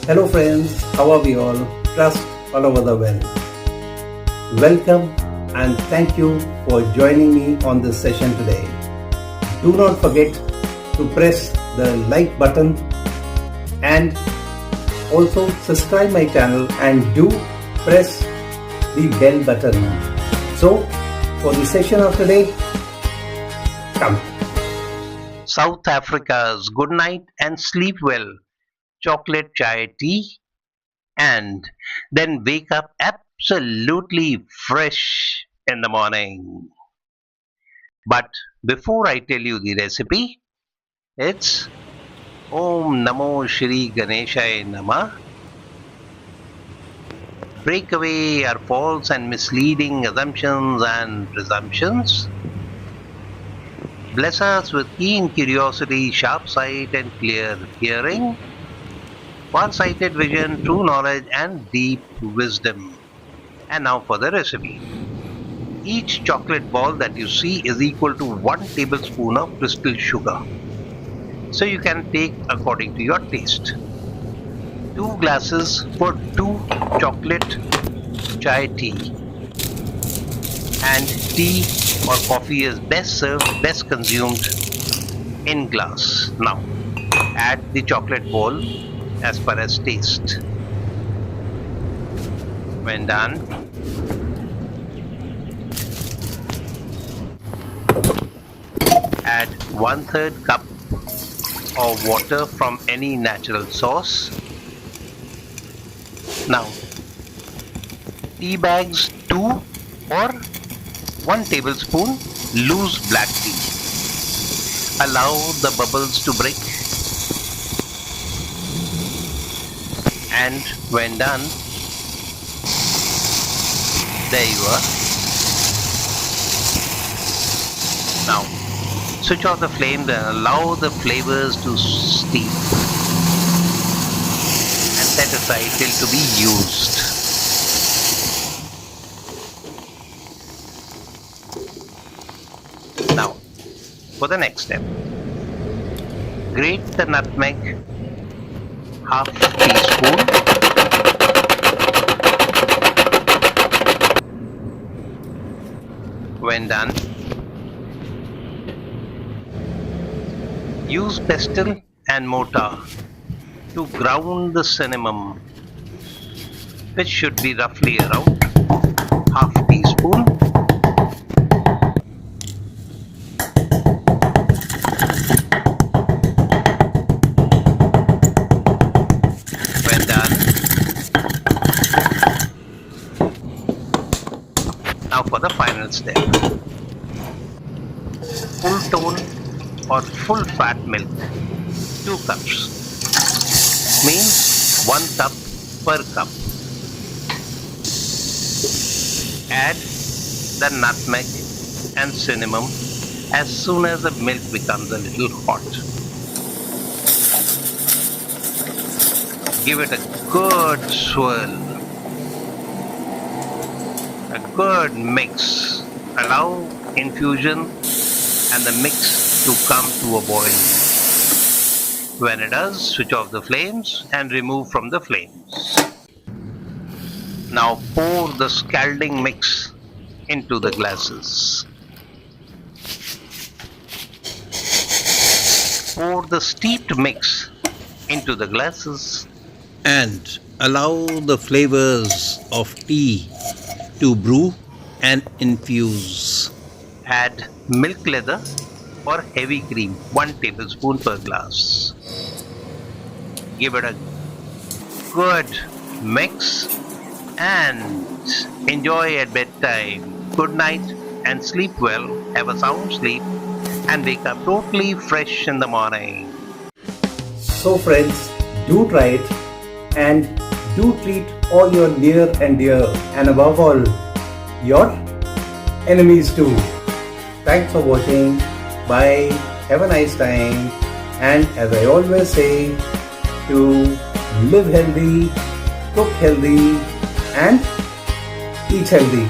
Hello friends, how are we all? Trust all over the world. Welcome and thank you for joining me on this session today. Do not forget to press the like button and also subscribe my channel and do press the bell button. So for the session of today, come. South Africa's good night and sleep well, chocolate chai tea, and then wake up absolutely fresh in the morning. But before I tell you the recipe, it's Om Namo Shri Ganeshaya Namah. Break away our false and misleading assumptions and presumptions. Bless us with keen curiosity, sharp sight and clear hearing, far-sighted vision, true knowledge and deep wisdom. And now for the recipe. Each chocolate ball that you see is equal to 1 tablespoon of crystal sugar. So you can take according to your taste. 2 glasses for 2 chocolate chai tea. And tea or coffee is best served, best consumed in glass. Now, add the chocolate ball as per as taste. When done, add 1/3 cup of water from any natural source. Now, tea bags 2 or 1 tablespoon loose black tea. Allow the bubbles to break, and when done, there you are. Now switch off the flame and allow the flavors to steep and set aside till to be used. Now, for the next step, grate the nutmeg, half teaspoon, when done, use pestle and mortar to ground the cinnamon, which should be roughly around half teaspoon. Now for the final step. Full tone or full fat milk, 2 cups, means 1 cup per cup. Add the nutmeg and cinnamon as soon as the milk becomes a little hot. Give it a good swirl, a good mix. Allow infusion and the mix to come to a boil. When it does, switch off the flames and remove from the flames. Now pour the scalding mix into the glasses. Pour the steeped mix into the glasses and allow the flavors of tea to brew and infuse. Add milk leather or heavy cream, 1 tablespoon per glass. Give it a good mix and enjoy at bedtime. Good night and sleep well. Have a sound sleep and wake up totally fresh in the morning. So friends, do try it and do treat all your near and dear, and above all, your enemies too. Thanks for watching. Bye. Have a nice time. And as I always say, to live healthy, cook healthy and eat healthy.